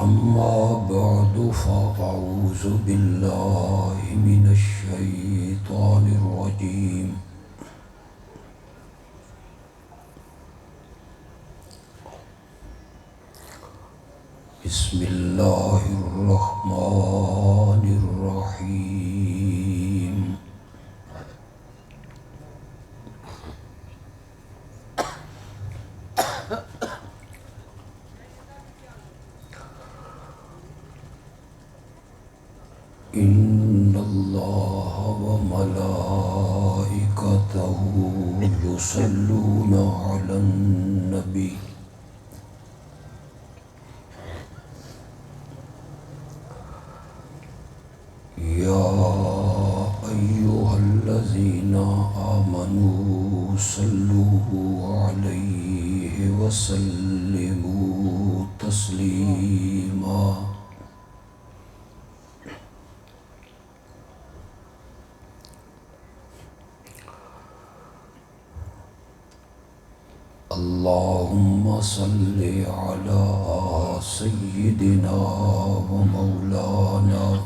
أما بعد فأعوذ بالله من الشيطان الرجيم بسم الله الرحمن الرحيم إن الله وملائكته يصلون على النبي يا أيها الذين آمنوا صلوا عليه وسلموا تسليما اللهم صل على سيدنا ومولانا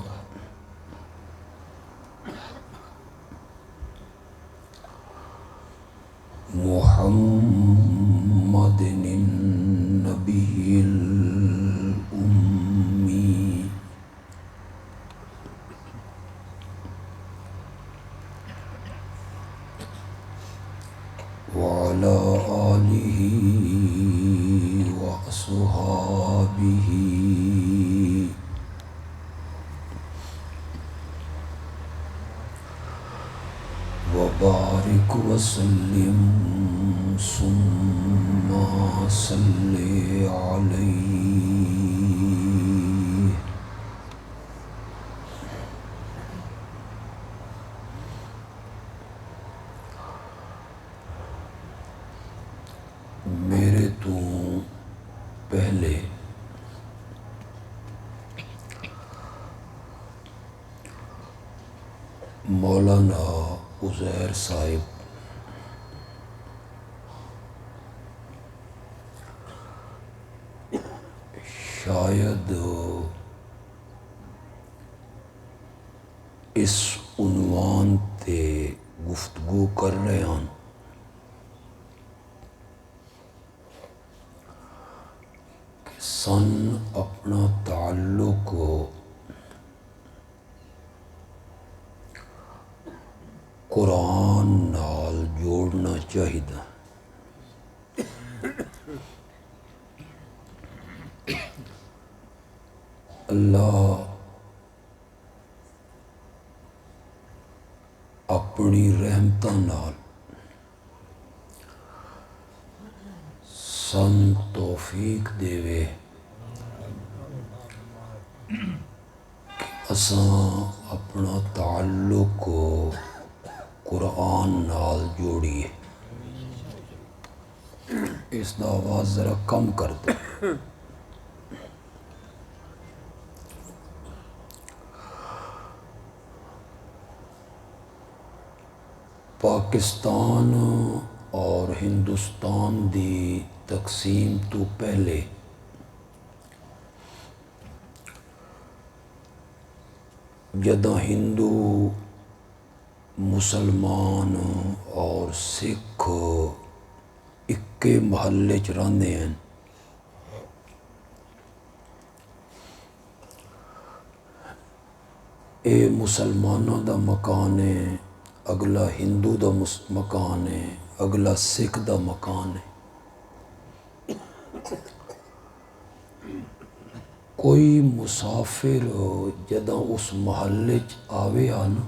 محمد النبي الأمي وعلى آله وأصحابه وبارك وسلم ثم صل عليه میرے تو پہلے مولانا عزیر صاحب شاید اس عنوان تے گفتگو کر رہے ہیں کہ سن اپنا تعلق قرآن نال جوڑنا چاہیے اللہ اپنی رحمتاں نال سن توفیق دے کہ اساں اپنا تعلق قرآن نال جوڑیے اس دا آواز ذرا کم کر دے پاکستان اور ہندوستان دی تقسیم تو پہلے جداں ہندو مسلمان اور سکھ اکے محلے چ رہندے ہیں اے مسلمانوں دا مکان ہے اگلا ہندو دا مکان ہے اگلا سکھ دا مکان ہے کوئی مسافر جداں اس محلے چ آوے آنا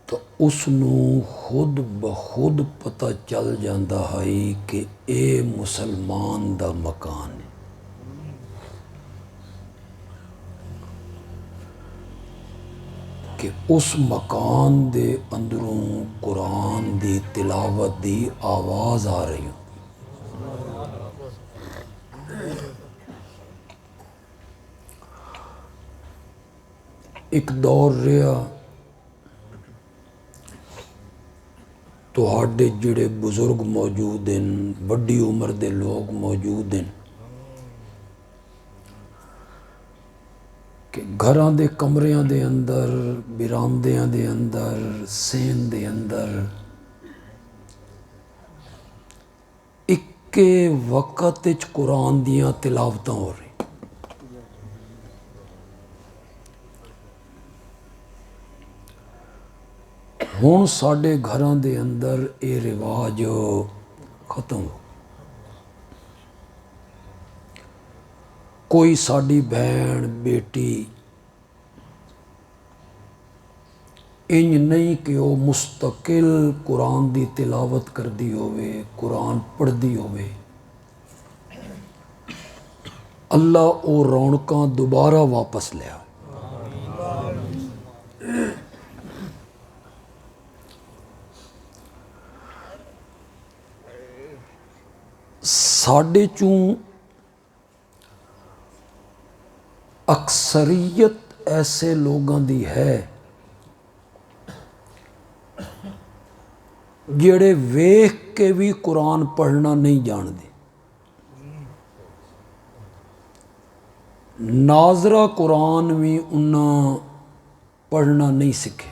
تو اس نو خود بخود پتہ چل جاندہ ہے کہ اے مسلمان دا مکان ہے کہ اس مکان دے اندروں قرآن دی تلاوت دی آواز آ رہی ہوں ایک دور رہا ਤੁਹਾਡੇ ਜਿਹੜੇ ਬਜ਼ੁਰਗ ਮੌਜੂਦ ਹਨ, ਵੱਡੀ ਉਮਰ ਦੇ ਲੋਕ ਮੌਜੂਦ ਹਨ, کہ گھراں دے کمریاں دے اندر، براندیاں دے اندر، سین دے اندر اکے وقت وچ قرآن دیاں تلاوتاں ہو رہی. ہن ساڈے گھراں دے اندر اے رواج ختم ہو. کوئی ساڈی بہن بیٹی انج نہیں کہ وہ مستقل قرآن دی تلاوت کردی ہوئے، قرآن پڑھدی ہوئے. اللہ او رونقاں دوبارہ واپس لیا. ساڈے چوں اکثریت ایسے لوگاں دی ہے جڑے ویکھ کے بھی قرآن پڑھنا نہیں جاندے. ناظرہ قرآن بھی انہاں پڑھنا نہیں سکھے.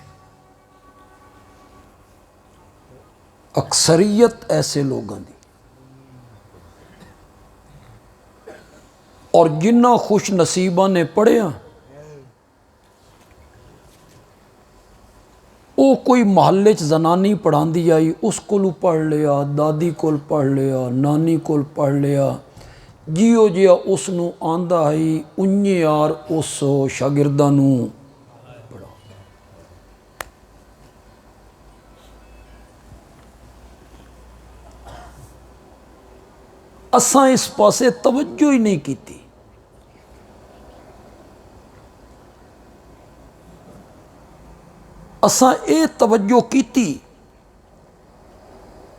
اکثریت ایسے لوگاں دی. اور جنہ خوش نصیباں نے پڑھیا وہ کوئی محلے چ زنانی پڑھاندی آئی، اس کولو پڑھ لیا، دادی کول پڑھ لیا، نانی کول پڑھ لیا، جیو جیا اس نو آندا ہے انجے یار اس شاگرداں نو پڑھا. اساں اس پاسے توجہ ہی نہیں کیتی. اساں اے توجہ کیتی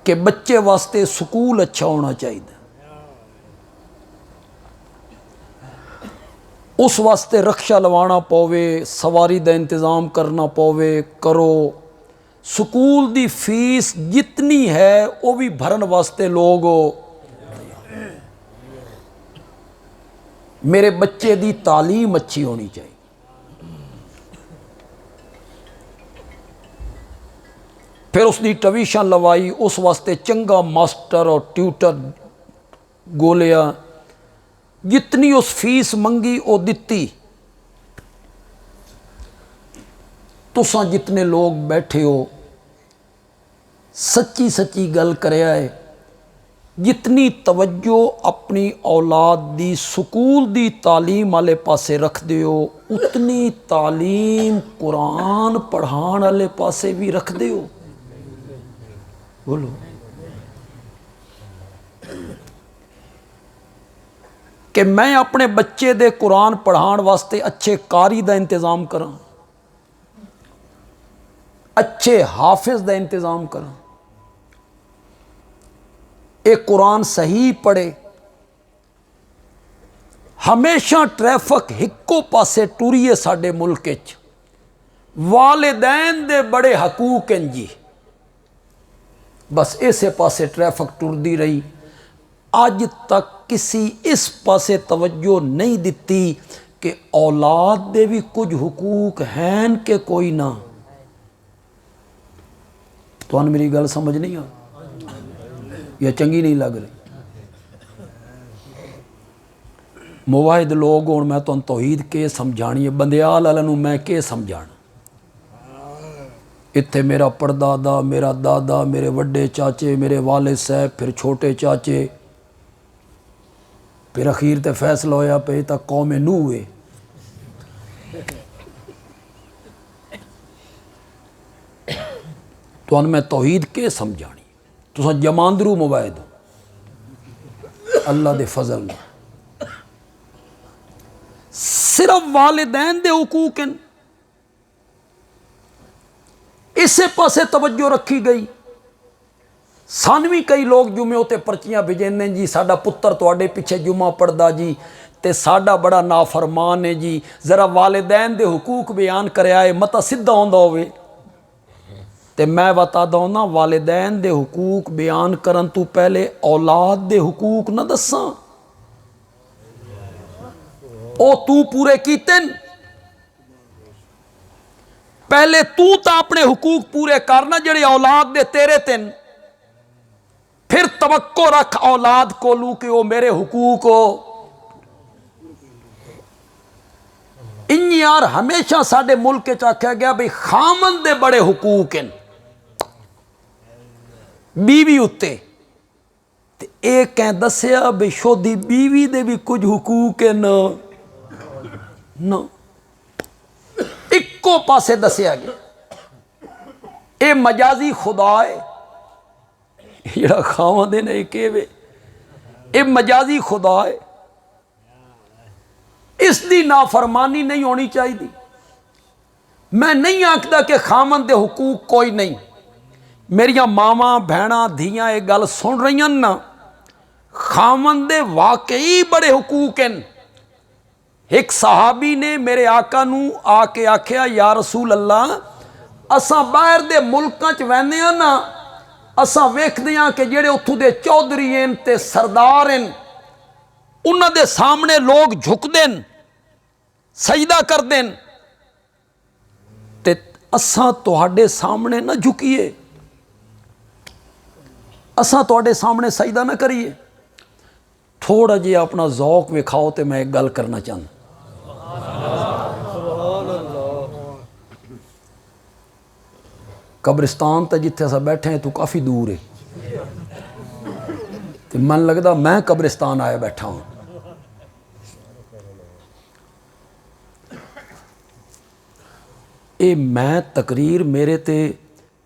کہ بچے واسطے سکول اچھا ہونا چاہیے، اس واسطے رکشا لوانا پوے، سواری دا انتظام کرنا پوے، کرو. سکول دی فیس جتنی ہے وہ بھی بھرن واسطے لوگ. میرے بچے دی تعلیم اچھی ہونی چاہیے. پھر اس دی ٹویشن لوائی، اس واسطے چنگا ماسٹر اور ٹیوٹر گولیا، جتنی اس فیس منگی وہ دتی. تساں جتنے لوگ بیٹھے ہو سچی سچی گل کریا ہے، جتنی توجہ اپنی اولاد دی سکول دی تعلیم والے پاسے رکھ دیو، اتنی تعلیم قرآن پڑھان والے پاسے بھی رکھ دیو. بولو کہ میں اپنے بچے دے قرآن پڑھان واسطے اچھے قاری دا انتظام کراں، اچھے حافظ دا انتظام کراں، ایک قرآن صحیح پڑھے. ہمیشہ ٹریفک ہکو پاسے ٹوریے ساڈے ملک وچ. والدین دے بڑے حقوق ہیں جی، بس اسے پاسے ٹریفک ٹردی رہی. اج تک کسی اس پاسے توجہ نہیں دیتی کہ اولاد دے بھی کچھ حقوق ہیں کہ کوئی نہ. تو میری گل سمجھ نہیں آ یا چنگی نہیں لگ رہی؟ موحد لوگ ہوں، میں تمہیں توحید کے سمجھانی ہے، بندیال والے نوں میں کے سمجھانا. اتھے میرا پردادا، میرا دادا، میرے وڈے چاچے، میرے والد صاحب، پھر چھوٹے چاچے، پھر اخیر تے فیصلہ ہویا پہ تک قوم نوح ہوئے. تو ان میں توحید کے سمجھانی. تو جماندرو موحد اللہ دے فضل میں صرف والدین دے حقوق ہیں، اسے پاسے توجہ رکھی گئی. سانوی کئی لوگ جمعے ہوتے پرچیاں بھیجیں جی ساڈا پتر تواڈے پیچھے جمعہ پڑھدا جی تے ساڈا بڑا نافرمان ہے جی. ذرا والدین دے حقوق بیان کریا ہے، متا سدھا ہوندا ہوئے. تے میں بتا دوں نا والدین دے حقوق بیان کرن تو پہلے اولاد دے حقوق نہ دساں او تو پورے کیتن پہلے تو تا اپنے حقوق پورے کرنا جڑے اولاد دے تیرے تن پھر توقع رکھ اولاد کو لوں کہ وہ میرے حقوق ہو یار ہمیشہ ساڈے ملک چ آکھیا گیا بھئی خامن دے بڑے حقوق ہیں بیوی اتے تے ایک کہیں دسیا بھئی شودی بیوی دے بھی کچھ حقوق ہیں نا ایکو پاسے دسیا گیا اے مجازی خدا ہے یہ خامن دے نہیں کہوے اے مجازی خدا ہے اس دی نافرمانی نہیں ہونی چاہیے میں نہیں آکھدا کہ خامن دے حقوق کوئی نہیں میریاں ماواں بہناں دھیاں یہ گل سن رہی ہیں نا خامن دے واقعی بڑے حقوق ہیں ایک صحابی نے میرے آقا نو آ کے آکھیا یا رسول اللہ اساں باہر دے ملکاں چ ویندے ہاں نا اساں ویکھدے ہاں کہ جڑے اتھوں دے چودھری ہیں تے سردار ہیں انہاں دے سامنے لوگ جھک دین سجدہ کر دین تے اساں تہاڈے سامنے نہ جھکیے اساں تہاڈے سامنے سجدہ نہ کریے تھوڑا جی اپنا ذوق وکھاؤ تے میں ایک گل کرنا چاہتا قبرستان تے جتھے اساں بیٹھے ہیں تو کافی دور ہے تے من لگدا میں قبرستان آیا بیٹھا ہوں اے میں تقریر میرے تے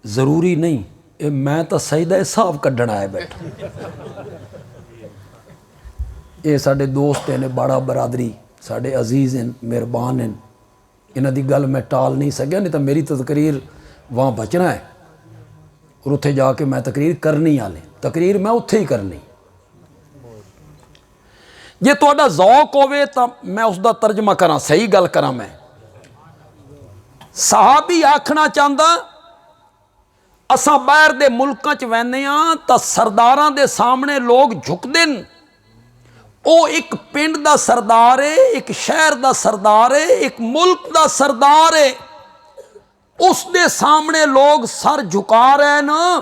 ضروری نہیں اے میں تا سجدہ صاحب کڈن آیا بیٹھا اے ساڈے دوست ہیں بڑا برادری ساڈے عزیز ہیں مہربان ہیں انہاں دی گل میں ٹال نہیں سکیا نہیں تو میری تو تقریر وہاں بچنا ہے اور اتھے جا کے میں تقریر کرنی آلے تقریر میں اتھے ہی کرنی جے تہاڈا ذوق ہوئے تا میں اس دا ترجمہ کراں صحیح گل کراں میں صحابی آکھنا چاہتا اساں باہر دے ملکاں چ ویندے ہاں تا سرداراں دے سامنے لوگ جھک دین او ایک پنڈ دا سردار ہے ایک شہر دا سردار ہے ایک ملک دا سردار ہے اس دے سامنے لوگ سر جھکا رہے نا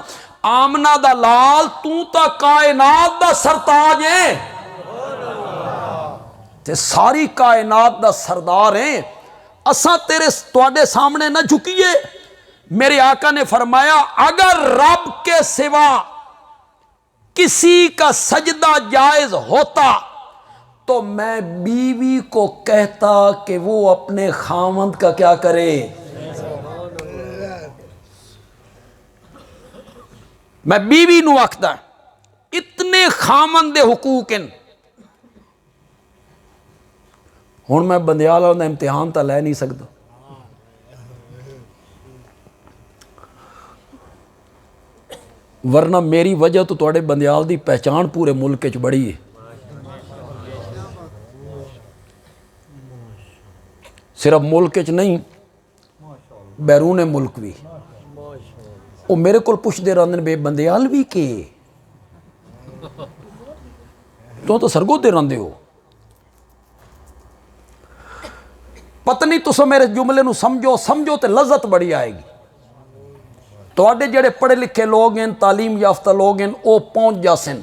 آمنہ دا لال تو تا کائنات دا سرتاج ہے تے ساری کائنات دا سردار ہیں اساں تواڈے سامنے نہ جھکیے میرے آقا نے فرمایا اگر رب کے سوا کسی کا سجدہ جائز ہوتا تو میں بیوی کو کہتا کہ وہ اپنے خاوند کا کیا کرے میں بیوی نو آکھدا اتنے خاوند دے حقوق ہیں ہوں میں بندیال والا امتحان تو لے نہیں سکتا ورنہ میری وجہ تو تواڈے بندیال دی پہچان پورے ملک چ بڑی ہے صرف ملک چ نہیں بیرون ملک بھی وہ میرے کو پوچھتے رہتے بے بندیال بھی کہ تو سرگوتے رہتے ہو پتہ نہیں تسا میرے جملے نو سمجھو تے لذت بڑی آئے گی تواڈے جڑے پڑھے لکھے لوگ ہیں تعلیم یافتہ لوگ ہیں وہ پہنچ جاسن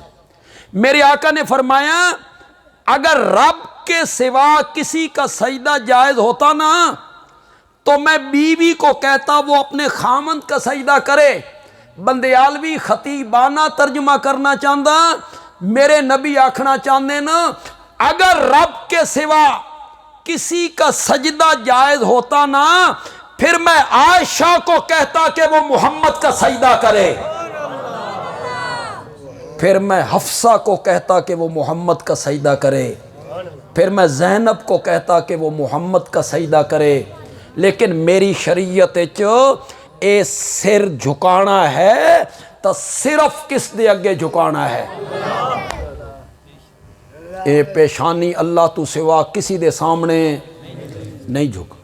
میرے آقا نے فرمایا اگر رب کے سوا کسی کا سجدہ جائز ہوتا نا تو میں بیوی کو کہتا وہ اپنے خامند کا سجدہ کرے بندیالوی خطیبانہ ترجمہ کرنا چاہتا میرے نبی آکھنا چاہتے نا اگر رب کے سوا کسی کا سجدہ جائز ہوتا نا پھر میں عائشہ کو کہتا کہ وہ محمد کا سجدہ کرے پھر میں حفصہ کو کہتا کہ وہ محمد کا سجدہ کرے پھر میں زینب کو کہتا کہ وہ محمد کا سجدہ کرے لیکن میری شریعت اے سر جھکانا ہے تو صرف کس دے اگے جھکانا ہے اے پیشانی اللہ تو سوا کسی دے سامنے نہیں جھک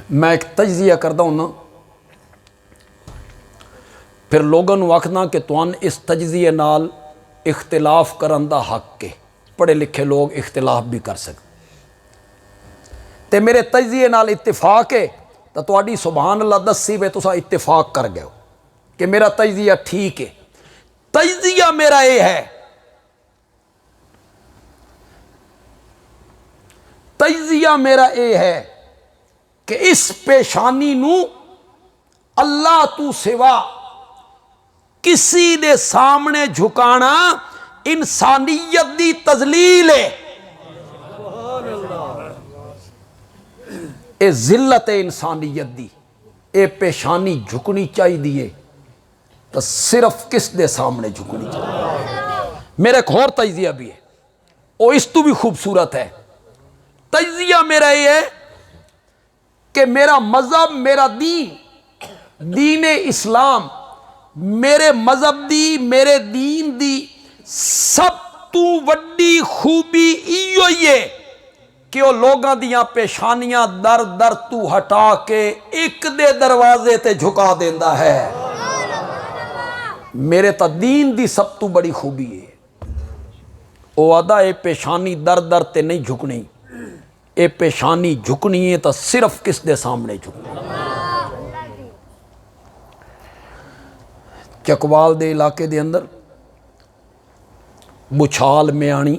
میں ایک تجزیہ کرتا ہوں نا، پھر لوگوں نو آکھنا کہ تُہان اس تجزیے نال اختلاف کرن دا حق کے، پڑھے لکھے لوگ اختلاف بھی کر سکتے تے میرے تجزیے نال اتفاق ہے تو تہاڈی سبحان اللہ دسی وے تساں اتفاق کر گئے ہو کہ میرا تجزیہ ٹھیک ہے۔ تجزیہ میرا یہ ہے، تجزیہ میرا یہ ہے کہ اس پیشانی نو اللہ تو سوا کسی دے سامنے جھکانا انسانیت دی تذلیل ہے، اے ذلت ہے انسانیت دی، اے پیشانی جھکنی چاہی دیئے تو صرف کس دے سامنے جھکنی چاہیے۔ میرا ایک اور تجزیہ بھی ہے، وہ اس تو بھی خوبصورت ہے۔ تجزیہ میرا یہ ہے کہ میرا مذہب، میرا دین اسلام، میرے مذہب دی، میرے دین دی سب تو وڈی خوبی ایو ہی ہے کہ وہ لوگاں دیاں پیشانیاں در در تو ہٹا کے ایک دے دروازے تے جھکا دیندا ہے۔ میرے تا دین دی سب تو بڑی خوبی ہے، وہ آدھا اے پیشانی در در تے نہیں جھکنی، اے پیشانی جھکنی ہے تو صرف کس دے سامنے جھکنی۔ چکوال دے علاقے دے اندر بچھال میانی،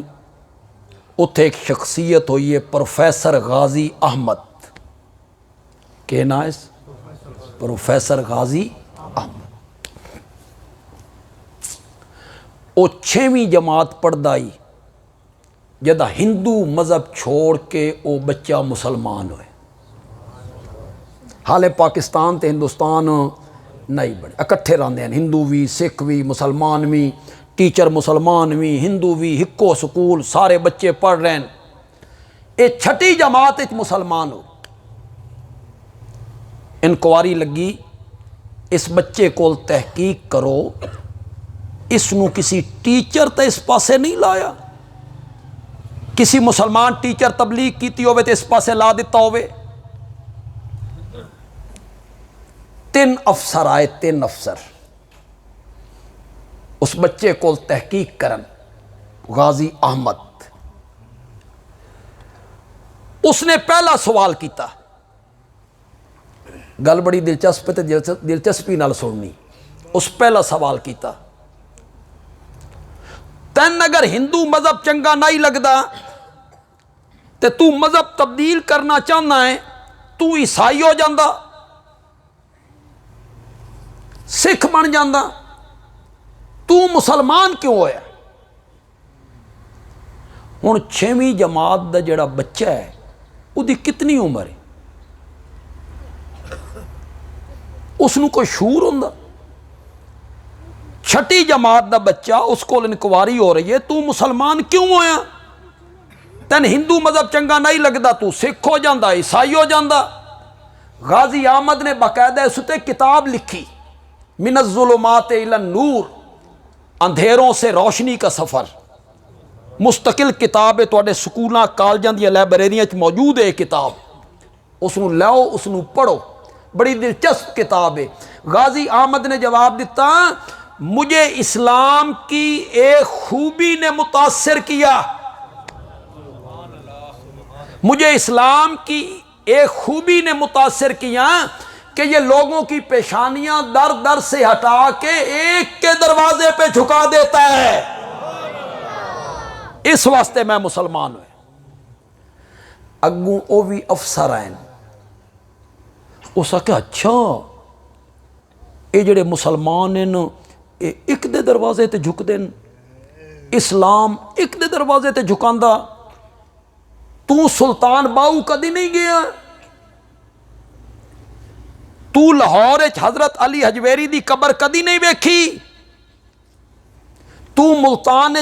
اتھے ایک شخصیت ہوئی ہے پروفیسر غازی احمد، کہ نائس پروفیسر غازی احمد۔ وہ 6ویں جماعت پڑھدائی جدہ ہندو مذہب چھوڑ کے وہ بچہ مسلمان ہوئے، حالے پاکستان تے ہندوستان نہیں بڑے اکٹھے رہندے ہیں، ہندو بھی، سکھ بھی، مسلمان بھی، ٹیچر مسلمان بھی، ہندو بھی، ہکو سکول سارے بچے پڑھ رہے ہیں۔ یہ 6ٹی جماعت مسلمان ہو، انکوائری لگی، اس بچے کو تحقیق کرو، اس نو کسی ٹیچر تے اس پاسے نہیں لایا، کسی مسلمان ٹیچر تبلیغ کیتی ہوئے تے اس پاسے لا دیتا ہوئے۔ 3 افسر آئے، 3 افسر اس بچے کو تحقیق کرن، غازی احمد۔ اس نے پہلا سوال کیتا، گل بڑی دلچسپ تے دلچسپی نال سننی۔ اس پہلا سوال کیتا، تین اگر ہندو مذہب چنگا نہیں لگدا تے تو مذہب تبدیل کرنا چاہنا ہے، تو عیسائی ہو جاندہ، سکھ بن جاندہ، تو مسلمان کیوں ہویا؟ ہن 6ویں جماعت دا جڑا بچہ ہے وہ دی کتنی عمر ہے؟ اس نو کوئی شعور ہوندا؟ 6ٹی جماعت دا بچہ، اس کو انکوائری ہو رہی ہے تو مسلمان کیوں ہویا؟ تین ہندو مذہب چنگا نہیں لگدا، تو سکھ ہو جاندہ، عیسائی ہو جاندہ۔ غازی احمد نے باقاعدہ اس تے کتاب لکھی، من الظلمات الی النور، اندھیروں سے روشنی کا سفر، مستقل کتاب ہے، تواڈے سکولاں کالجاں دی لائبریریاں وچ موجود ہے کتاب، اس نو لاؤ، اس نو پڑھو، بڑی دلچسپ کتاب ہے۔ غازی احمد نے جواب دیتا، مجھے اسلام کی ایک خوبی نے متاثر کیا، مجھے اسلام کی ایک خوبی نے متاثر کیا کہ یہ لوگوں کی پیشانیاں در در سے ہٹا کے ایک کے دروازے پہ جھکا دیتا ہے، اس واسطے میں مسلمان ہوں۔ اگوں او بھی افسر آئیں، اس کہ اچھا یہ جڑے مسلمان ہیں یہ ایک دے دروازے تے جھک دیں، اسلام ایک دے دروازے تے جھکاندہ، تو سلطان باؤ کدی نہیں گیا؟ تو لاہور حضرت علی حجویری دی قبر کدی نہیں ویکھی؟ تو ملتان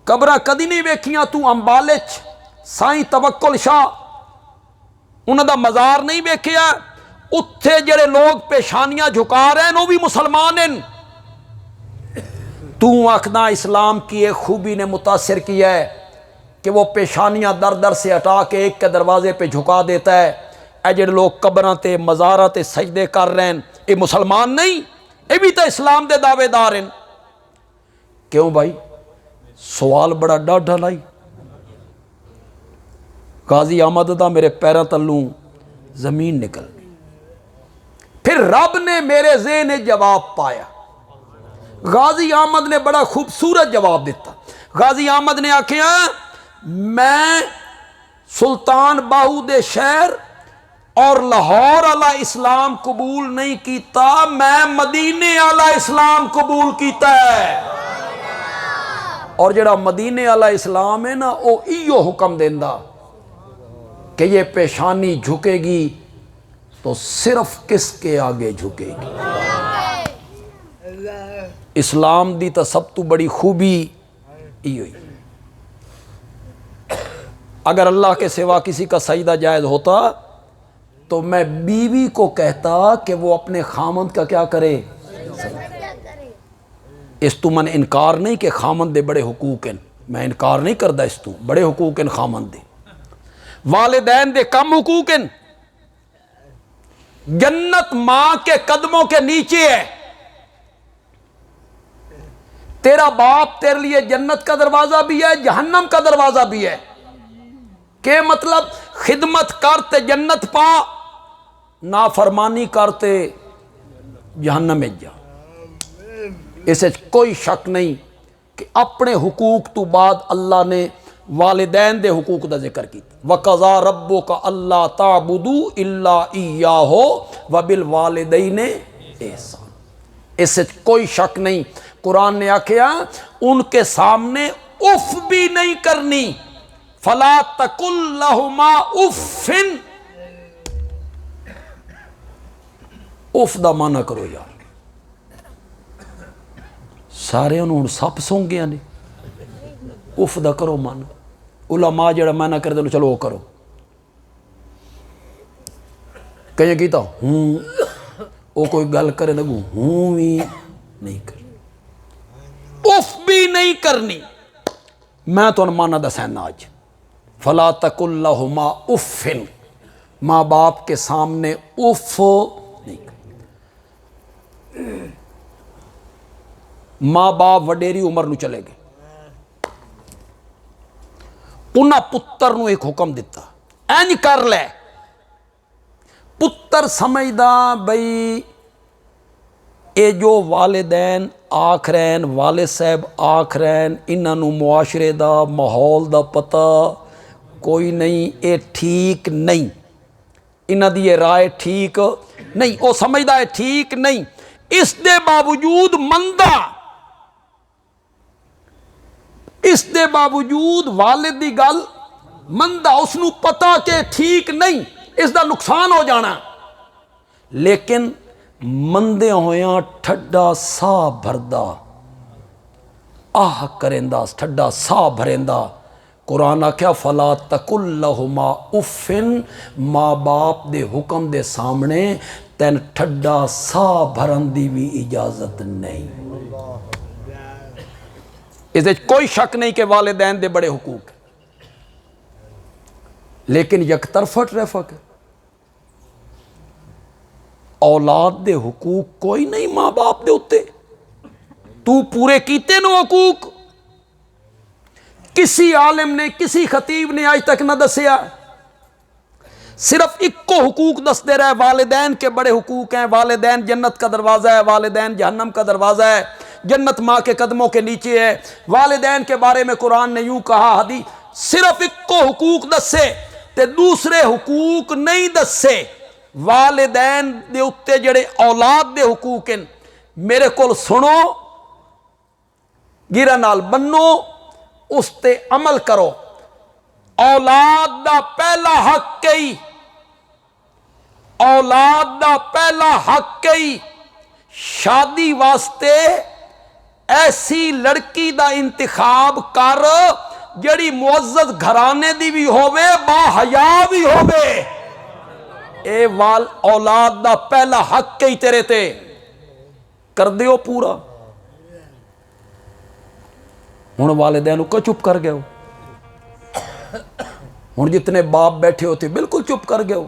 قبرہ کدی نہیں ویکھیاں؟ تو امبال سائیں توکل شاہ انہاں دا مزار نہیں ویکھیا؟ اتھے جڑے لوگ پیشانیاں جھکا رہے ہیں وہ بھی مسلمان ہیں۔ تو آکھنا اسلام کی ایک خوبی نے متاثر کیا ہے کہ وہ پیشانیاں در در سے ہٹا کے ایک کے دروازے پہ جھکا دیتا ہے، اے جڑے لوگ قبراں تے مزاراں تے سجدے کر رہے ہیں یہ مسلمان نہیں، یہ بھی تو اسلام دے دعوے دار ہیں۔ کیوں بھائی؟ سوال بڑا ڈاڈھا لائی۔ غازی احمد دا میرے پیراں تلوں زمین نکل گئی۔ پھر رب نے میرے ذہن جواب پایا۔ غازی احمد نے بڑا خوبصورت جواب دیتا۔ غازی احمد نے آکھیا میں سلطان باہو دے شہر اور لاہور والا اسلام قبول نہیں کیتا، میں مدینے والا اسلام قبول کیتا ہے۔ اور جڑا مدینے والا اسلام ہے نا وہ ایو حکم دیندا کہ یہ پیشانی جھکے گی تو صرف کس کے آگے جھکے گی؟ اسلام دی تو سب تو بڑی خوبی ایو ہی، اگر اللہ کے سوا کسی کا سجدہ جائز ہوتا تو میں بیوی کو کہتا کہ وہ اپنے خامند کا کیا کرے؟ اس تو من انکار نہیں کہ خامند دے بڑے حقوق ہیں، میں انکار نہیں کردا، اس تو بڑے حقوق ہیں خامند دے، والدین دے کم حقوق ہیں۔ جنت ماں کے قدموں کے نیچے ہے، تیرا باپ تیرے لیے جنت کا دروازہ بھی ہے جہنم کا دروازہ بھی ہے۔ کہ مطلب خدمت کرتے جنت پا، نافرمانی کرتے جہنم میں جا۔ اسے کوئی شک نہیں کہ اپنے حقوق تو بعد اللہ نے والدین دے حقوق دا ذکر کیتا۔ وَقَضَىٰ رَبُّكَ أَلَّا تَعْبُدُوا إِلَّا إِيَّاهُ وَبِالْوَالِدَيْنِ إِحْسَانًا۔ اس سے کوئی شک نہیں، قرآن نے آکھیا ان کے سامنے اف بھی نہیں کرنی، فَلَا تَقُلْ لَهُمَا اُفٍّ۔ اف دا معنی کرو یار، سارے انہوں سپ سونگ گیا نے، اف دا کرو معنی۔ علماء جڑا معنی کر دے چلو وہ کرو، کہیں کیتا ہوں، وہ کوئی گل کرے لگو ہوں بھی نہیں کرنی، اف بھی نہیں کرنی۔ میں تو معنی دسینا آج، فلا تقل لہما اف، ماں باپ کے سامنے اف نہیں کرنی۔ ماں باپ وڈیری عمر نو چلے گئے، انہاں پتر نو ایک حکم دیتا اینج کر لے۔ پتر سمجھدا بھئی اے جو والدین آکھ رہے ہیں، والد صاحب آکھ رہے ہیں، انہاں نو معاشرے دا ماحول دا پتہ کوئی نہیں، اے ٹھیک نہیں، انہاں دی یہ رائے ٹھیک نہیں، او سمجھدا ہے ٹھیک نہیں، اس دے باوجود مندہ، اس دے باوجود والد دی گل مندہ، اس نو پتا کہ ٹھیک نہیں، اس دا نقصان ہو جانا، لیکن مندے ہویاں ٹھڈا سا بھردا، آہ کریندا ٹھڈا سا بھریندا۔ قرآن آکھیا فلا تقل لہما اف، ماں باپ دے حکم دے سامنے تین ٹھڈا سا بھرن دی بھی اجازت نہیں۔ اس وچ کوئی شک نہیں کہ والدین دے بڑے حقوق ہیں، لیکن یک طرفہ ٹریفک ہے۔ اولاد دے حقوق کوئی نہیں ماں باپ دے اتے، تو پورے کیتے نو حقوق؟ کسی عالم نے کسی خطیب نے آج تک نہ دسیا، صرف ایک کو حقوق دس دے رہے، والدین کے بڑے حقوق ہیں، والدین جنت کا دروازہ ہے، والدین جہنم کا دروازہ ہے، جنت ماں کے قدموں کے نیچے ہے، والدین کے بارے میں قرآن نے یوں کہا، حدیث، صرف ایک کو حقوق دسے تے دوسرے حقوق نہیں دسے۔ والدین دے اتے جڑے اولاد دے حقوق ہیں، میرے کول سنو، گیرہ نال بنو، اس تے عمل کرو۔ اولاد دا پہلا حق کئی، اولاد دا پہلا حق کئی، شادی واسطے ایسی لڑکی دا انتخاب کر جڑی معزز گھرانے دی بھی ہووے، با حیا بھی ہووے۔ اے اولاد دا پہلا حق کئی تیرے تے، کر دیو پورا۔ ہن والدین کو چپ کر گئے ہو، ہن جتنے باپ بیٹھے ہوتے بالکل چپ کر گئے ہو،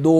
2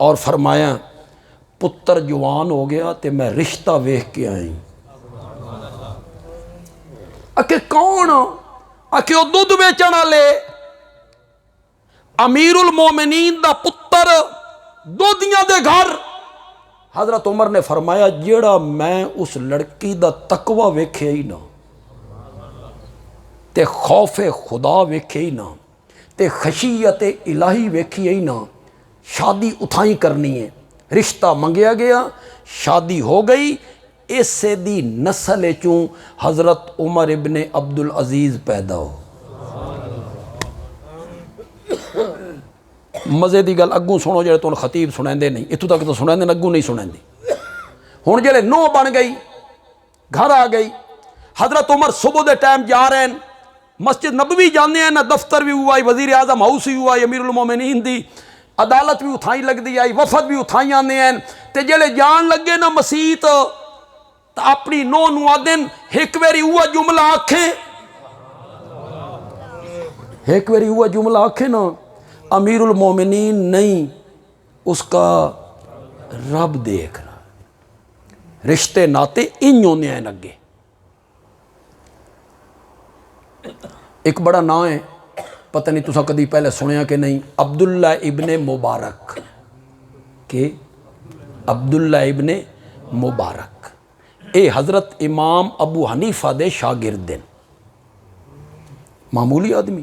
اور فرمایا پتر جوان ہو گیا تے میں رشتہ ویکھ کے آئی. اکے کون؟ اکے وہ دودھ بیچن والے امیر المومنین دا پتر دودھیاں دے گھر. حضرت عمر نے فرمایا جیڑا میں اس لڑکی دا تقوی ویکھے ہی نہ تے خوف خدا ویکھے ہی نہ تے خشیت الہی ویکھی ہی نہ، شادی اتھائی کرنی ہے. رشتہ منگیا گیا، شادی ہو گئی. اسے دی نسل چوں حضرت عمر ابن عبدالعزیز پیدا ہو. مزے دی گل اگوں سنو جڑے تون خطیب سنیندے نہیں، اتوں تک تو سنیندے اگوں نہیں سنیندے. ہن جڑے نو بن گئی، گھر آ گئی. حضرت عمر صبح دے ٹائم جا رہے ہیں، مسجد نبوی جانے ہیں، نہ دفتر بھی ہوا، وزیر اعظم ہاؤس بھی ہوا، امیر المومنین دی عدالت بھی اتھائی لگ دی آئی، وفد بھی اتھائی آنے ہیں. تے جڑے جان لگے نا مسیت تا اپنی نو نوادن ایک ویری ہوا جملہ آکھیں، ایک ویری ہوا جملہ آکھیں نا امیر المومنین نہیں، اس کا رب دیکھ رہا. رشتے ناتے ان ہونے ہیں لگے. ایک بڑا نام ہے، پتہ نہیں تسا کدی پہلے سنیا کہ نہیں، عبداللہ ابن مبارک. کہ عبداللہ ابن مبارک اے حضرت امام ابو حنیفہ دے شاگرد ہیں. معمولی آدمی،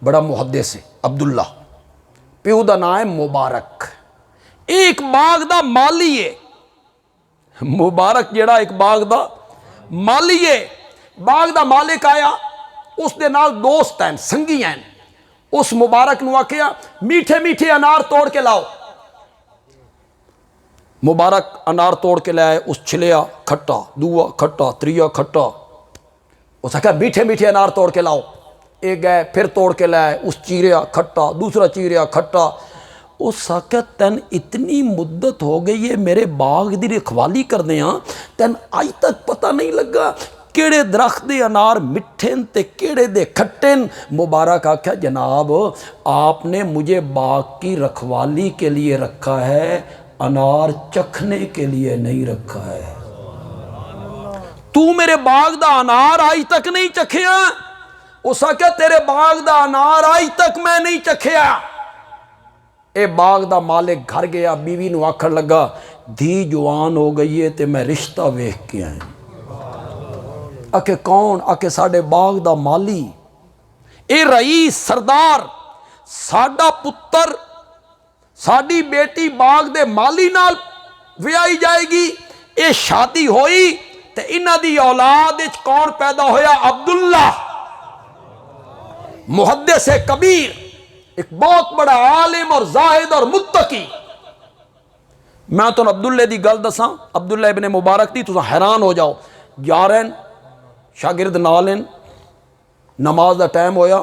بڑا محدث ہے. عبداللہ پیو دا نام ہے مبارک. ایک باغ دا مالی ہے. مبارک جڑا ایک باغ دا مالی ہے. باغ دا مالک آیا، اس دے نال دوست ہیں، سنگی ہیں. اس مبارک نو آکھیا میٹھے میٹھے انار توڑ کے لاؤ. مبارک انار توڑ کے لائے، اس چھلیا کھٹا، دوا کھٹا، تریا کھٹا. اس آکھیا میٹھے میٹھے انار توڑ کے لاؤ. ایک گئے پھر توڑ کے لائے، اس چیریا کھٹا، دوسرا چیریا کھٹا. اس آکھیا تین اتنی مدت ہو گئی ہے میرے باغ دی رکھوالی کردے ہاں، تین آج تک پتہ نہیں لگا کیڑے درخت دے انار مٹھن تے کیڑے دے کھٹن. مبارک آکھیا جناب آپ نے مجھے باغ کی رکھوالی کے لیے رکھا ہے، انار چکھنے کے لیے نہیں رکھا ہے. تو میرے باغ دا انار آج تک نہیں چکھیا. اس آکھیا تیرے باغ دا انار آج تک میں نہیں چکھیا. اے باغ دا مالک گھر گیا، بیوی نو آکھن لگا دھی جوان ہو گئی ہے تے میں رشتہ ویکھ کے آئیں. آکھے کون؟ آکھے ساڑھے باغ دا مالی. اے رئیس سردار ساڑھا پتر ساڑھی بیٹی باغ دے مالی نال ویائی جائے گی. اے شادی ہوئی تے انہ دی اولاد اچ کون پیدا ہویا؟ عبداللہ محدث کبیر، ایک بہت بڑا عالم اور زاہد اور متقی. میں تو عبداللہ دی گل دساں، عبداللہ ابن مبارک دی، تو حیران ہو جاؤ. جا رہے ہیں شاگرد نالن، نماز دا ٹائم ہویا،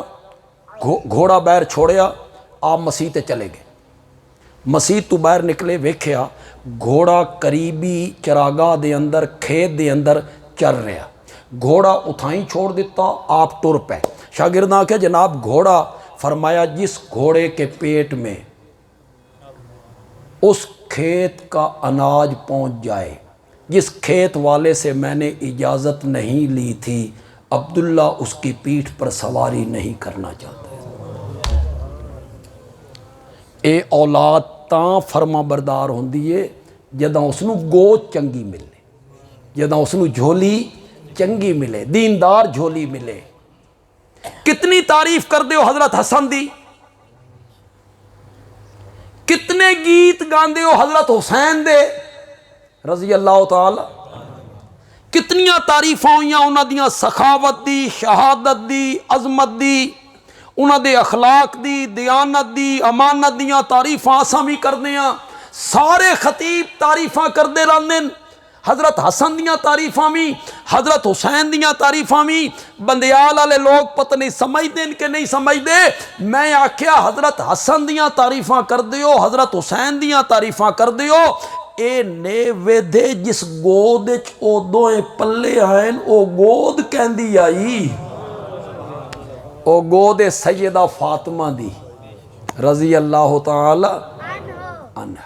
گھوڑا باہر چھوڑیا، آپ مسیح تے چلے گئے. مسیح تو باہر نکلے، ویکھیا گھوڑا قریبی چراگاہ دے اندر کھیت دے اندر چر رہا. گھوڑا اتھائیں چھوڑ دیتا، آپ ٹر پے. شاگرد آکھیا جناب گھوڑا؟ فرمایا جس گھوڑے کے پیٹ میں اس کھیت کا اناج پہنچ جائے، جس کھیت والے سے میں نے اجازت نہیں لی تھی، عبداللہ اس کی پیٹھ پر سواری نہیں کرنا چاہتا. اے اولاد تاں فرما بردار ہوندی ہے جداں اس نو گود چنگی ملے، جداں اس نو جھولی چنگی ملے، دیندار جھولی ملے. کتنی تعریف کر دیو حضرت حسن دی، کتنے گیت گاندے ہو حضرت حسین دے رضی اللہ تعالی. کتنیاں تعریفاں ہوئیاں انہاں دیاں سخاوت دی، شہادت دی، عظمت دی، انہاں دے اخلاق دی، دیانت دی، امانت دیاں تعریفاں اساں بھی کردے ہاں. سارے خطیب تعریفاں کردے رہندے. حضرت حسن دیاں تعریفاں بھی، حضرت حسین دیاں تعریفاں بھی. بندیال والے لوگ پتہ نہیں سمجھدے کہ نہیں سمجھدے. میں آکھیا حضرت حسن دیاں تعریفاں کردے ہو، حضرت حسین دیاں تعریفاں کردے ہو. اے نے ویدے جس گود وچ او دوئے پلے آئیں، او گود کہندی آئی، او گود سیدہ فاطمہ دی رضی اللہ تعالی عنہ.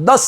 10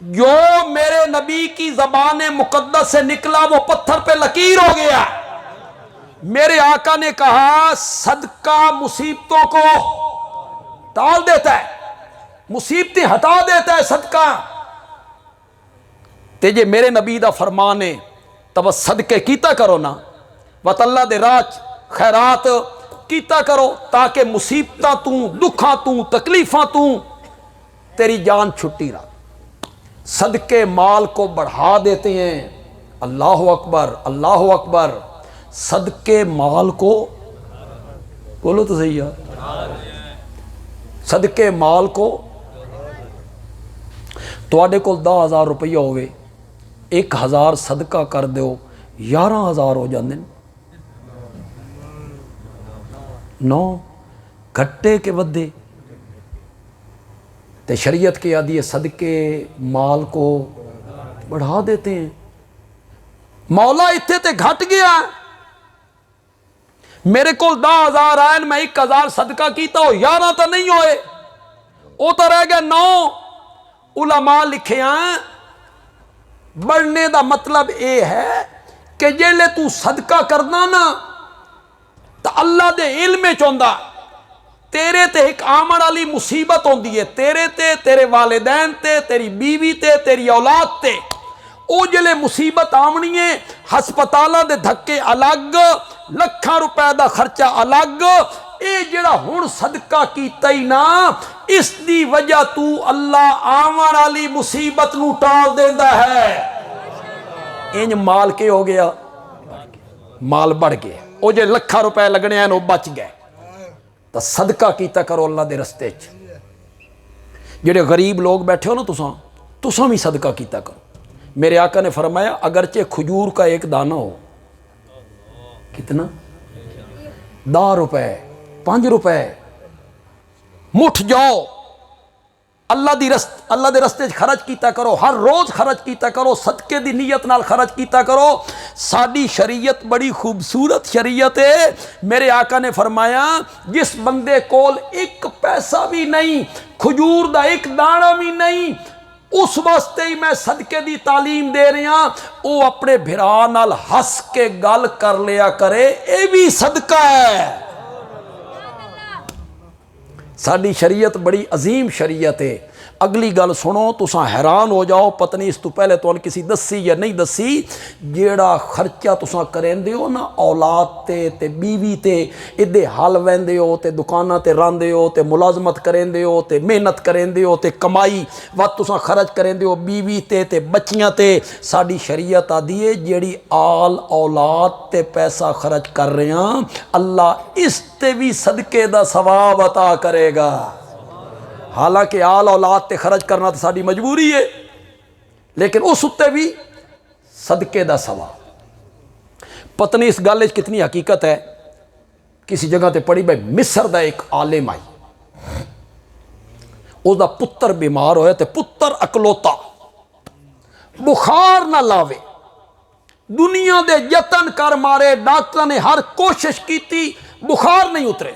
جو میرے نبی کی زبان مقدس سے نکلا وہ پتھر پہ لکیر ہو گیا۔ میرے آقا نے کہا صدقہ مصیبتوں کو ٹال دیتا ہے، مصیبتیں ہٹا دیتا ہے صدقہ۔ تے جے میرے نبی دا فرمان ہے تو صدقے کیتا کرو نا، وط اللہ دے راج خیرات کیتا کرو، تاکہ مصیبتاں تو، دکھاں تو، تکلیفاں تو تیری جان چھٹی رہا۔ صدقے مال کو بڑھا دیتے ہیں۔ اللہ اکبر، اللہ اکبر۔ صدقے مال کو، بولو تو صحیح یار، صدقے مال کو، تواڈے کول 10,000 روپیہ ہوئے، 1,000 صدقہ کر دیو، 11,000 ہو جاندے ہیں۔ 9 گھٹے کے ودے تے شریعت کے عادی صدقے مال کو بڑھا دیتے ہیں۔ مولا اتنے تے گھٹ گیا، میرے کو 10,000 آئے میں 1,000 صدقہ کیتا ہو، 11 تو نہیں ہوئے، وہ تو رہ گیا 9۔ علماء لکھے ہیں بڑھنے دا مطلب اے ہے کہ جیلے تو صدقہ کرنا نا تو اللہ دے علم چوندا تیرے تے ایک آمن والی مصیبت ہوندی ہے، تیرے تے، تیرے والدین تے، تیری بیوی تے، تیری اولاد تے۔ او جلے مصیبت آمنی ہے، ہسپتالاں دے دھکے الگ، لکھاں روپے دا خرچہ الگ، اے جڑا ہن صدقہ کیتا ہی نا، اس دی وجہ تو اللہ آمن والی مصیبت نو ٹال دیندا ہے۔ انج مال کے ہو گیا، مال بڑھ گیا، او جے لکھاں روپے لگنے ہیں وہ بچ گئے۔ تو صدقہ کیتا کرو اللہ دے رستے چ۔ جڑے غریب لوگ بیٹھے ہو نا تساں بھی صدقہ کیتا کرو۔ میرے آقا نے فرمایا اگرچہ کھجور کا ایک دانہ ہو، کتنا؟ 10 روپے، 5 روپے، مٹھ جاؤ، اللہ دے رستے خرچ کیتا کرو، ہر روز خرچ کیتا کرو، صدقے دی نیت نال خرچ کیتا کرو۔ ساڈی شریعت بڑی خوبصورت شریعت ہے۔ میرے آقا نے فرمایا جس بندے کول 1 پیسہ بھی نہیں، کھجور دا 1 دانہ بھی نہیں، اس واسطے ہی میں صدقے دی تعلیم دے رہی ہاں، وہ اپنے بھرا نال ہس کے گل کر لیا کرے، اے بھی صدقہ ہے۔ ساری شریعت بڑی عظیم شریعت ہے۔ اگلی گل سنو، تساں حیران ہو جاؤ، پتہ نہیں اس تو پہلے تو کسی دسی یا نہیں دسی، جیڑا خرچہ تساں کریں دے ہو نا اولاد تے بیوی تے، ادھے حال ویندے ہو تے دکانہ تے راندے ہو تے ملازمت کریں دے ہو تے محنت کریں دے ہو تے کمائی وقت تساں خرچ کریں دے ہو بیوی تے بچیاں تے، ساڈی شریعت آدھی ہے جیڑی آل اولاد تے پیسہ خرچ کر رہے ہیں اللہ اس تے بھی صدقے دا ثواب عطا کرے گا۔ حالانکہ آل اولاد تے خرچ کرنا تو ساری مجبوری ہے، لیکن اس اتے بھی صدقے دا ثواب۔ پتہ نہیں اس گل کتنی حقیقت ہے۔ کسی جگہ تے پڑھی بھائی مصر دا ایک عالم آئی، اس دا پتر بیمار ہویا تے پتر اکلوتا بخار نہ لاوے، دنیا دے یتن کر مارے، ڈاکٹر نے ہر کوشش کیتی، بخار نہیں اترے۔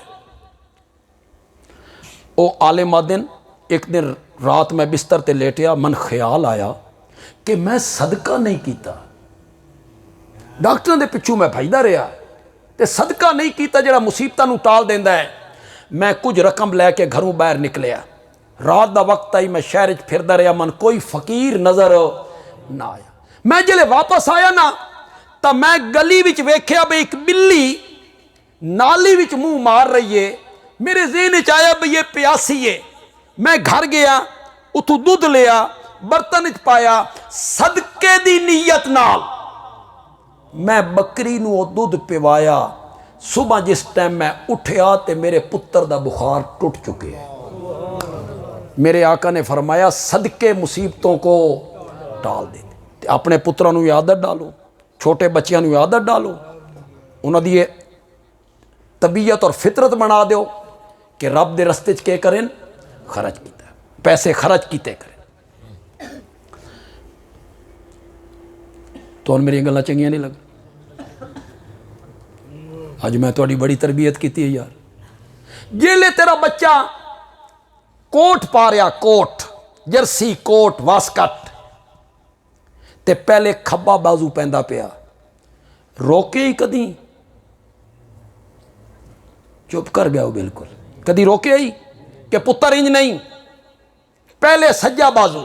او عالم آدن ایک دن رات میں بستر تے لیٹیا، من خیال آیا کہ میں صدقہ نہیں کیتا، ڈاکٹر دے پچھوں میں بھجدا رہا تے صدقہ نہیں کیتا جڑا مصیبتاں نو ٹال دیندا ہے۔ میں کچھ رقم لے کے گھروں باہر نکلیا، رات دا وقت آئی، میں شہر وچ پھردا رہا، من کوئی فقیر نظر نہ آیا۔ میں جلے واپس آیا نا تا میں گلی وچ ویکھیا بھئی ایک بلی نالی وچ منہ مار رہی ہے، میرے ذہن وچ آیا بھئی یہ پیاسی ہے۔ میں گھر گیا، اتھوں دودھ لیا، برتن وچ پایا، صدقے دی نیت نال میں بکری نو وہ دودھ پیوایا۔ صبح جس ٹائم میں اٹھیا تے میرے پتر دا بخار ٹوٹ چکے ہیں۔ میرے آقا نے فرمایا صدقے مصیبتوں کو ٹال دیتے۔ اپنے پتروں نو عادت ڈالو، چھوٹے بچیاں نو عادت ڈالو، انہاں دی طبیعت اور فطرت بنا دیو کہ رب دے رستے کے کریں خرچ کیتا ہے، پیسے خرچ کیتے کریں۔ تو میری گلاں چنگیاں نہیں لگ، آج میں تھوڑی بڑی تربیت کیتی ہے یار۔ جیلے تیرا بچہ کوٹ پا رہا، کوٹ جرسی کوٹ واسکٹ، ਤੇ ਪਹਿਲੇ ਖੱਬਾ ਬਾਜ਼ੂ ਪੈਂਦਾ ਪਿਆ, ਰੋਕੇ ਹੀ ਕਦੀ? ਚੁੱਪ ਕਰ ਗਿਆ ਉਹ ਬਿਲਕੁਲ। ਕਦੀ ਰੋਕਿਆ ਹੀ کہ پتر انج نہیں، پہلے سجا بازو۔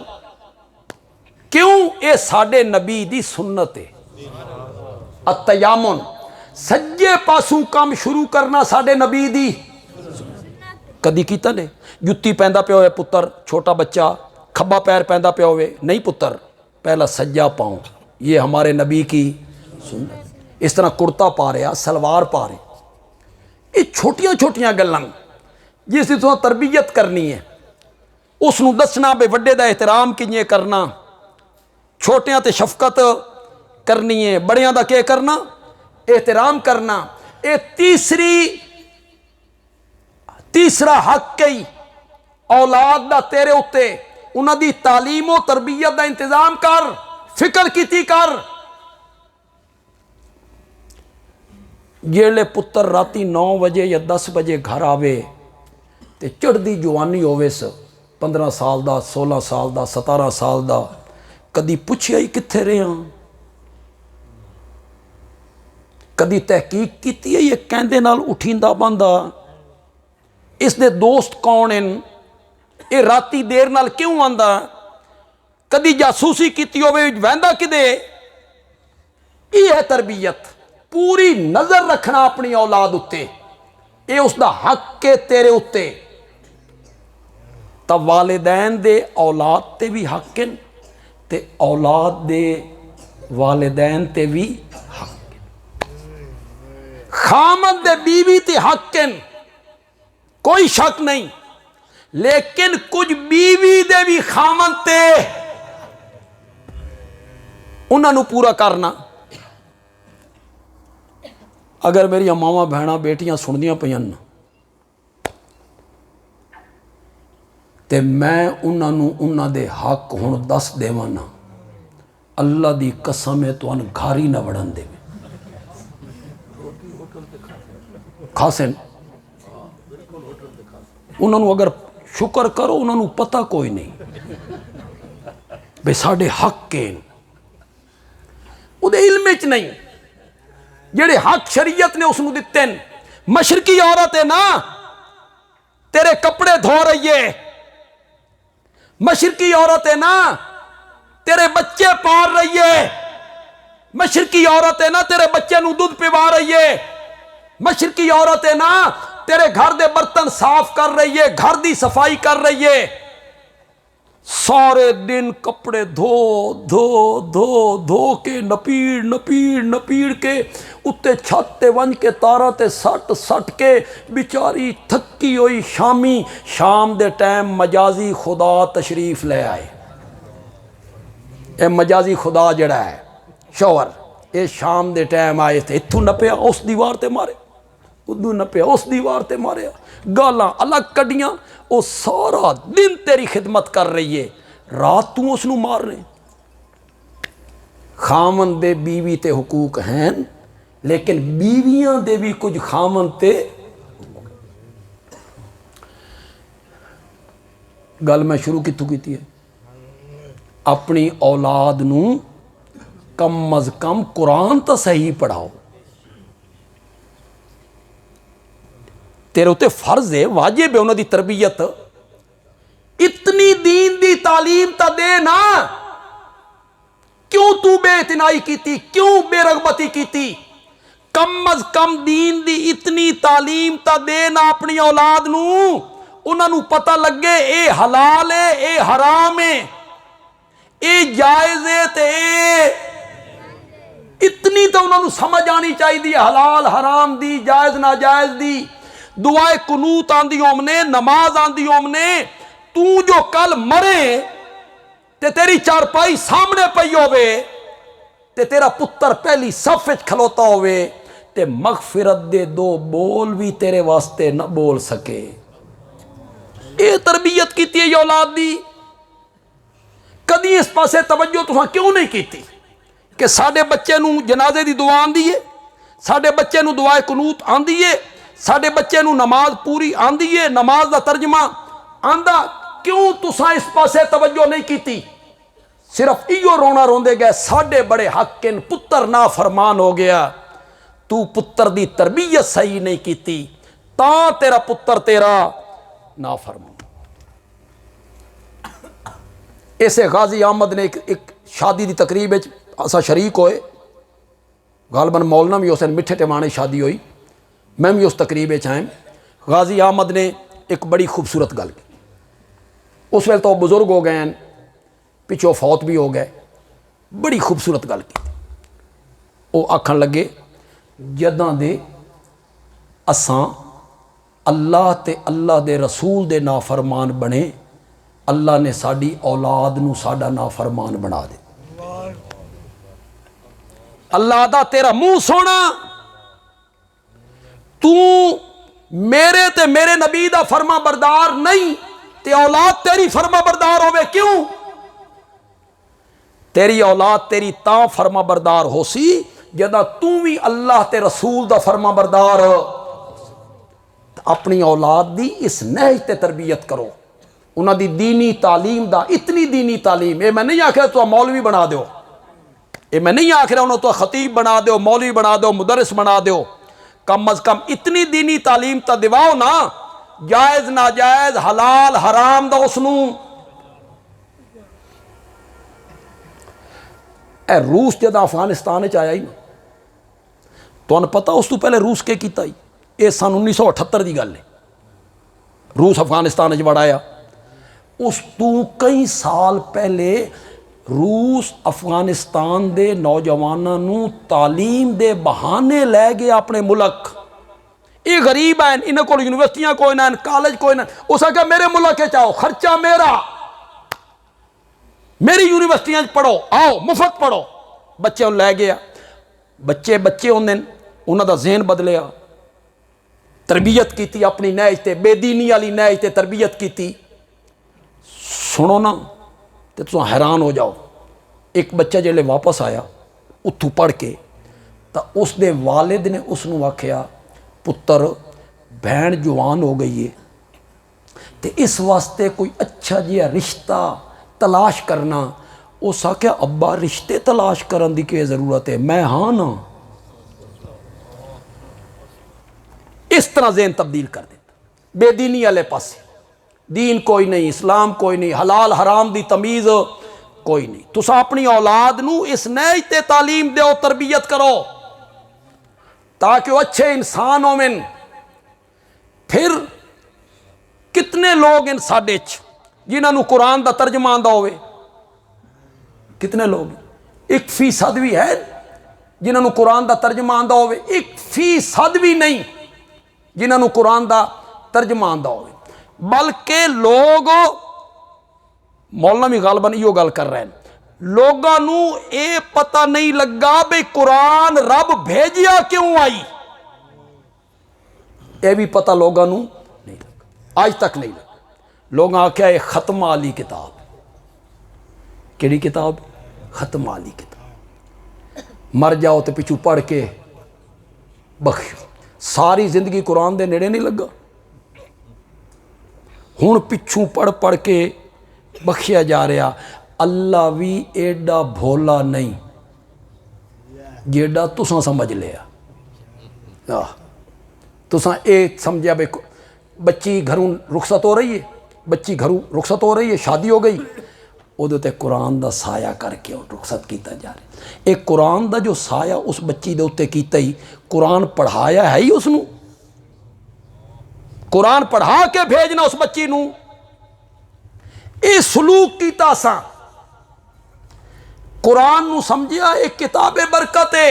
کیوں؟ اے ساڈے نبی دی سنت ہے، التیامن، سجے پاسوں کام شروع کرنا ساڈے نبی دی کدی کیتا نے؟ جتی پیندا پیا ہوئے پتر، چھوٹا بچہ کھبا پیر پیندا پیا ہوئے، نہیں پتر پہلا سجا پاؤں، یہ ہمارے نبی کی سنت۔ اس طرح کرتا پا رہا، سلوار پا رہے، یہ چھوٹیاں چھوٹیاں گلاں جس کی تو تربیت کرنی ہے، اس نو دسنا بے وڈے دا احترام کیے کرنا، چھوٹیاں تے شفقت کرنی ہے، بڑیاں دا کیا کرنا؟ احترام کرنا۔ اے تیسرا حق کئی اولاد دا تیرے اتے، انہاں دی تعلیم و تربیت دا انتظام کر، فکر کیتی کر۔ جیلے پتر راتی 9 بجے یا 10 بجے گھر آوے تے چڑھدی جوانی ہوئے سا، 15 سال دا، 16 سال دا، 17 سال دا، کدی پوچھیا ہی کتھے رہے ہاں؟ کدی تحقیق کیتی ہے یہ کہندے نال اٹھیندا بندہ اس دے دوست کون ہیں، اے راتی دیر نال کیوں آندا؟ کدی جاسوسی کیتی ہوئے ویندا کدے؟ یہ ہے تربیت، پوری نظر رکھنا اپنی اولاد اتے، اے اس دا حق کے تیرے اتے۔ تا والدین دے اولاد تے بھی حق ہیں تے اولاد دے والدین تے بھی حق ہیں، خامد دے بیوی تے حق ہیں، کوئی شک نہیں، لیکن کچھ بیوی دے بھی خامد تے انہاں نو پورا کرنا۔ اگر میری ماواں بہناں بیٹیاں سندیاں پیاں تے میں انہاں نو انہاں دے حق ہن دس دیوانا، اللہ دی قسم ہے تو ان گھاری نہ وڑن دے خاصن انہاں نو اگر شکر کرو، انہاں نو پتہ کوئی نہیں بے ساڑے حق کے وہ دے علم اچ نہیں، جڑے حق شریعت نے اس نو دیتے ہیں۔ مشرقی عورت ہے نا، تیرے کپڑے دھو رہی ہے، مشرقی عورت ہے نا، تیرے بچے پار رہی ہے، مشرقی عورت ہے نا، تیرے بچے نو دودھ پیوا رہی ہے، مشرقی عورت ہے نا، تیرے گھر دے برتن صاف کر رہی ہے، گھر دی صفائی کر رہی ہے، سارے دن کپڑے دھو دھو دھو دھو کے نپیڑ کے اتے چھت تے ونج کے تارا تے سٹ کے بیچاری تھکی ہوئی شامی، شام دے ٹائم مجازی خدا تشریف لے آئے۔ اے مجازی خدا جڑا ہے شوہر، اے شام دے ٹائم آئے تھے، اتھو نپیا اس دیوار تے مارے، ادھو نپیا اس دیوار تے مارے، گالاں الگ کڈیاں، وہ سارا دن تیری خدمت کر رہی ہے، رات تو اس نو مار رہے۔ خامن دے بیوی تے حقوق ہیں، لیکن بیویاں دے بھی کچھ خامن تے گل میں شروع کیتی ہے، اپنی اولاد نو کم از کم قرآن تو صحیح پڑھاؤ، تیرے ہوتے فرض ہے، واجب ہے انہوں دی تربیت، اتنی دین دی تعلیم تا دے نا، کیوں تو بے اتنائی کیتی، کیوں بے رغبتی کیتی؟ کم از کم دین دی اتنی تعلیم تا دے نا اپنی اولاد نو، انہوں نو پتہ لگے اے حلال ہے، اے حرام ہے، اے جائز ہے تے اے، اتنی تو انہوں نو سمجھ آنی چاہیے دی، حلال حرام دی، جائز ناجائز دی، دعائے قنوت آندی اومنے، نماز آندی اومنے، تو جو کل مرے تے تیری چارپائی سامنے پئی ہوئے تے تیرا پتر پہلی صف وچ کھلوتا ہوئے تے مغفرت دے 2 بول بھی تیرے واسطے نہ بول سکے۔ اے تربیت کیتی ہے اولاد دی، کدی اس پاسے توجہ تساں کیوں نہیں کیتی کہ ساڈے بچے نو جنازے دی دعا آندی ہے، ساڈے بچے نو دعائے قنوت آندی ہے، ساڈے بچے نو نماز پوری آندی ہے، نماز دا ترجمہ آندا، کیوں تساں اس پاسے توجہ نہیں کیتی؟ صرف ایو رونا روندے گئے ساڈے بڑے حق ان پتر نا فرمان ہو گیا، تو پتر دی تربیت صحیح نہیں کیتی تاں تیرا پتر تیرا نا فرمان۔ اسے غازی احمد نے ایک شادی دی تقریب اسا شریک ہوئے، غالباً مولانا بھی اسے مٹھے ٹمانے شادی ہوئی، میں بھی اس تقریب آئیں۔ غازی احمد نے ایک بڑی خوبصورت گل کی، اس ویل تو بزرگ ہو گئے ہیں، پچھو فوت بھی ہو گئے، بڑی خوبصورت گل کی۔ وہ آکھن لگے جداں دے اساں اللہ تے اللہ دے رسول دے نافرمان بنے، اللہ نے ساڈی اولاد نو ساڈا نافرمان بنا دے۔ اللہ دا تیرا منہ سونا، تو میرے تے میرے نبی دا فرما بردار نہیں تے اولاد تیری فرما بردار ہوئے، کیوں؟ تیری اولاد تیری تاں فرما بردار ہو سی جدا تو بھی اللہ تے رسول دا فرما بردار۔ اپنی اولاد دی اس نہج تے تربیت کرو، انہاں دی دینی تعلیم دا، اتنی دینی تعلیم، اے میں نہیں آکھ رہا تو مولوی بنا دیو، اے میں نہیں آکھ رہا انہوں تو خطیب بنا دیو، مولوی بنا دیو، مدرس بنا دیو، کم از کم اتنی دینی تعلیم تا دیواؤ نا، جائز ناجائز حلال حرام دا اسنو۔ اے روس جدہ افغانستان چاہیا ہی نا، تو انہوں پتہ اس تو پہلے روس کے کیتا ہی، اے سن 1978 دی گل ہے، روس افغانستان اچ وڑایا۔ اس تو کئی سال پہلے روس افغانستان دے نوجوانوں نو تعلیم دے بہانے لے گئے اپنے ملک۔ یہ غریب ہیں، انہیں کو یونیورسٹیاں کوئی نہ، کالج کوئی نہ، اس نے کہا میرے ملک کے چاہو، خرچہ میرا، میری یونیورسٹیاں پڑھو، آؤ مفت پڑھو۔ بچے ان لے گیا، بچے انہوں دا ذہن بدلیا، تربیت کیتی اپنی نہج تے، بے دینی والی نہج تے تربیت کیتی۔ سنو نا تے تساں حیران ہو جاؤ، ایک بچہ جلے واپس آیا اتھو پڑھ کے، تا اس دے والد نے اس نو آکھیا پتر بہن جوان ہو گئی ہے تے اس واسطے کوئی اچھا جہا رشتہ تلاش کرنا۔ اس آکھیا ابا رشتے تلاش کرن دی کی ضرورت ہے، میں ہاں نا۔ اس طرح ذہن تبدیل کر دیتا، بے دینی والے پاسے، دین کوئی نہیں، اسلام کوئی نہیں، حلال حرام دی تمیز کوئی نہیں۔ تسا اپنی اولاد نو اس نہج تے تعلیم دیو، تربیت کرو تاکہ وہ اچھے انسان ہویں۔ پھر کتنے لوگ ان ساڈے جنہاں نو قرآن دا ترجمہ آندا ہوئے، کتنے لوگ، 1% بھی ہے جنہاں نو قرآن دا ترجمہ آندا ہوئے، 1% بھی نہیں جنہاں نو قرآن دا ترجمہ آندا ہوئے۔ بلکہ لوگ مولانا بھی غالباً یہ گل کر رہے ہیں، لوگاں نو اے پتہ نہیں لگا بے قرآن رب بھیجیا کیوں آئی، اے بھی پتہ لوگاں نو نہیں لگا، آج تک نہیں لگا۔ لوگ آکھیا یہ ختم والی کتاب، کیڑی کتاب؟ ختم والی کتاب، مر جاؤ تو پچھو پڑھ کے بخشو، ساری زندگی قرآن دے نیڑے نہیں لگا، ہن پچھوں پڑھ کے بخشیا جا رہا۔ اللہ بھی ایڈا بھولا نہیں جیڈا تساں سمجھ لیا۔ تساں ایک سمجھا بے بچی گھروں رخصت ہو رہی ہے، بچی گھروں رخصت ہو رہی ہے، شادی ہو گئی، وہ تے قرآن دا سایہ کر کے رخصت کیتا جا رہا۔ ایک قرآن دا جو سایہ اس بچی دے اتے کیتا ہی، قرآن پڑھایا ہے ہی اس نو، قرآن پڑھا کے بھیجنا اس بچی نو، اے سلوک کیتا سا، قرآن نو سمجھیا ایک کتاب برکت ہے،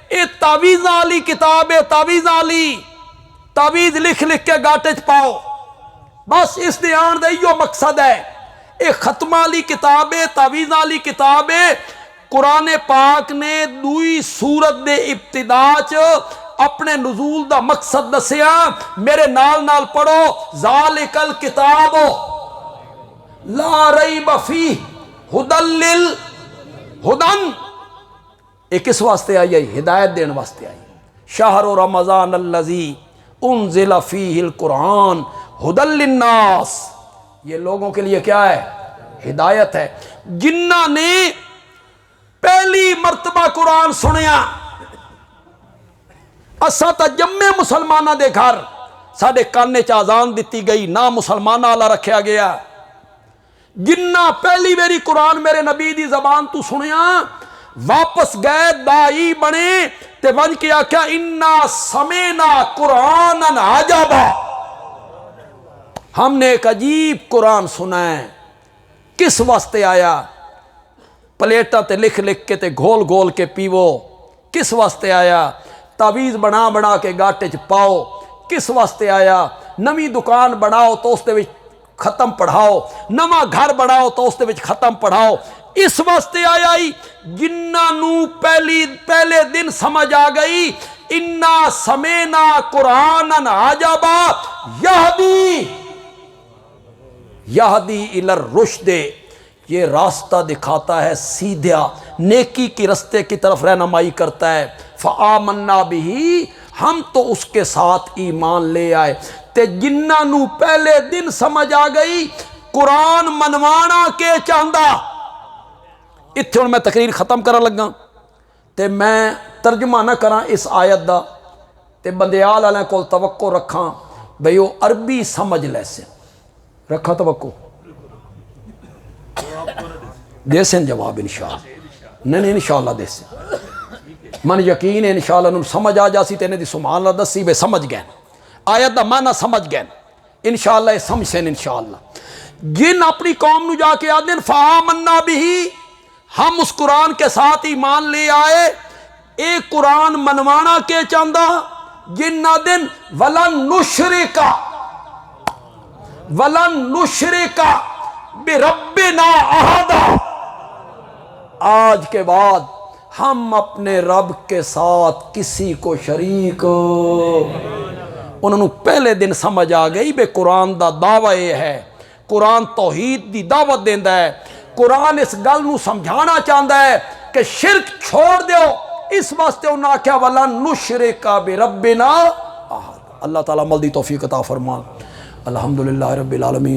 اے تعویذ والی کتاب ہے، تعویذ والی، تعویذ لکھ کے گاٹے چ پاؤ، بس اس دے آن دا یہ مقصد ہے۔ اے ختم والی کتاب ہے، تعویذ والی کتاب ہے۔ قرآن پاک نے دوئی سورت دے ابتدا چ اپنے نزول دا مقصد دسیا، میرے نال پڑھو، ذالک الکتاب لا ریب فیہ ہدن، ایک اس واسطے آئی ہے، ہدایت دین واسطے آئی، شہر رمضان الذی انزل فیہ القرآن ہدی للناس، یہ لوگوں کے لیے کیا ہے؟ ہدایت ہے۔ جنہ نے پہلی مرتبہ قرآن سنیا، اساں تا جمے مسلمانہ دے گھر، ساڑے کانے چ آزان دیتی گئی، نہ مسلمانہ اللہ رکھیا گیا۔ جنہ پہلی میری قرآن میرے نبی دی زبان تو سنیا، واپس گئے دائی بنے تے ون کے آکھیا انا سمینا قرآنن عجبا، ہم نے ایک عجیب قرآن سنا ہے۔ کس واسطے آیا؟ پلیٹا تے لکھ لکھ کے تے گھول گھول کے پیو۔ کس واسطے آیا؟ تعویذ بنا بنا کے گاٹے چ پاؤ۔ کس واسطے آیا؟ نویں دکان بناؤ تو اس دے وچ ختم پڑھاؤ، نواں گھر بناؤ تو اس دے وچ ختم پڑھاؤ۔ اس واسطے آیا ہی جنہاں نو پہلے دن سمجھ آ گئی انا سمینا قرآنن عجبا یہدی الی الرشد، یہ راستہ دکھاتا ہے سیدھا، نیکی کی رستے کی طرف رہنمائی کرتا ہے۔ فآمنا بہ، ہم تو اس کے ساتھ ایمان لے آئے۔ تے جنہ نو پہلے دن سمجھ آ گئی قرآن منوانا کے چاہندا۔ اتھے ہن میں تقریر ختم کرن لگا تے میں ترجمہ نہ کراں اس آیت دا، تے بندیال والے کول توقع رکھاں بھئی وہ عربی سمجھ لے سے۔ رکھا توقع؟ دے سن جواب انشاءاللہ، نہیں انشاءاللہ دے سن، من یقین ہے انشاءاللہ انہوں سمجھ آ جاسی تے انہیں دی سبحان اللہ دسی بے سمجھ گئے، آیت دا معنی سمجھ گئے انشاءاللہ، یہ سمجھ سین انشاءاللہ۔ جن اپنی قوم نو جا کے آدھیں فآمنا بہی، ہم اس قرآن کے ساتھ ایمان لے آئے، ایک قرآن منوانا کے چاندہ، جن نہ دن ولن نشرکا بربنا احدا، آج کے بعد ہم اپنے رب کے ساتھ کسی کو شریک، انہوں نے پہلے دن سمجھ آ گئی بے قرآن دا دعویٰ یہ ہے، قرآن توحید دی دعوت دیندہ ہے، قرآن اس گل نو سمجھانا چاہتا ہے کہ شرک چھوڑ دیو، اس واسطے انہوں نے کہا وَلَن نُشْرِكَ بِرَبِّنَا أَحَدًا۔ اللہ تعالیٰ عمل دی توفیق عطا فرمان۔ الحمدللہ رب العالمین۔